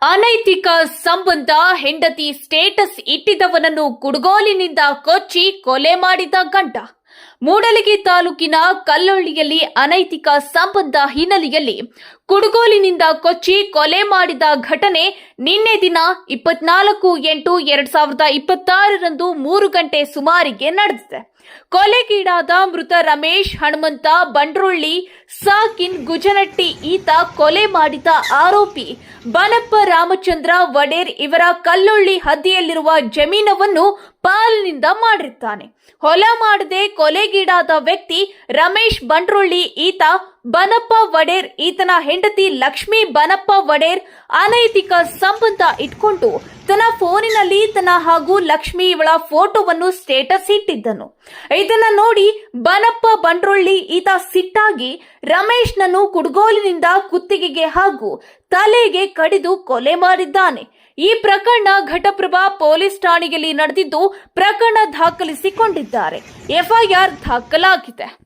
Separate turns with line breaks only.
ಅನೈತಿಕ ಸಂಬಂಧ ಹೆಂಡತಿ ಸ್ಟೇಟಸ್ ಇಟ್ಟಿದ್ದವನನ್ನು ಕುಡುಗೋಲಿನಿಂದ ಕೊಚ್ಚಿ ಕೊಲೆ ಮಾಡಿದ ಗಂಡ. ಮೂಡಲಗಿ ತಾಲೂಕಿನ ಕಲ್ಲೊಳ್ಳಿಯಲ್ಲಿ ಅನೈತಿಕ ಸಂಬಂಧ ಹಿನ್ನೆಲೆಯಲ್ಲಿ ಕುಡುಗೋಲಿನಿಂದ ಕೊಚ್ಚಿ ಕೊಲೆ ಮಾಡಿದ ಘಟನೆ ನಿನ್ನೆ ದಿನ 24/8/2026 3 ಗಂಟೆ ಸುಮಾರಿಗೆ ನಡೆದಿದೆ. ಕೊಲೆಗೀಡಾದ ಮೃತ ರಮೇಶ್ ಹನುಮಂತ ಬಂಡ್ರೊಳ್ಳಿ ಸಾಕಿನ್ ಗುಜನಟ್ಟಿ ಈತ ಕೊಲೆ ಮಾಡಿದ ಆರೋಪಿ ಬನಪ್ಪ ರಾಮಚಂದ್ರ ವಡೇರ್ ಇವರ ಕಲ್ಲೊಳ್ಳಿ ಹದ್ದಿಯಲ್ಲಿರುವ ಜಮೀನವನ್ನು ಪಾಲಿನಿಂದ ಮಾಡಿರುತ್ತಾನೆ. ಹೊಲ ಮಾಡದೆ ಕೊಲೆಗೀಡಾದ ವ್ಯಕ್ತಿ ರಮೇಶ್ ಬಂಡ್ರೊಳ್ಳಿ ಈತ ಬನಪ್ಪ ವಡೇರ್ ಈತನ ಹೆಂಡತಿ ಲಕ್ಷ್ಮೀ ಬನಪ್ಪ ವಡೇರ್ ಅನೈತಿಕ ಸಂಬಂಧ ಇಟ್ಕೊಂಡು ತನ್ನ ಫೋನಿನಲ್ಲಿ ತನ್ನ ಹಾಗೂ ಲಕ್ಷ್ಮಿ ಇವಳ ಫೋಟೋವನ್ನು ಸ್ಟೇಟಸ್ ಇಟ್ಟಿದ್ದನು. ಇದನ್ನ ನೋಡಿ ಬನಪ್ಪ ಬಂಡ್ರೊಳ್ಳಿ ಈತ ಸಿಟ್ಟಾಗಿ ರಮೇಶ್ನನ್ನು ಕುಡುಗೋಲಿನಿಂದ ಕುತ್ತಿಗೆಗೆ ಹಾಗೂ ತಲೆಗೆ ಕಡಿದು ಕೊಲೆ ಮಾಡಿದ್ದಾನೆ. ಈ ಪ್ರಕರಣ ಘಟಪ್ರಭಾ ಪೊಲೀಸ್ ಠಾಣೆಯಲ್ಲಿ ನಡೆದಿದ್ದು ಪ್ರಕರಣ ದಾಖಲಿಸಿಕೊಂಡಿದ್ದಾರೆ. ಎಫ್ಐಆರ್ ದಾಖಲಾಗಿದೆ.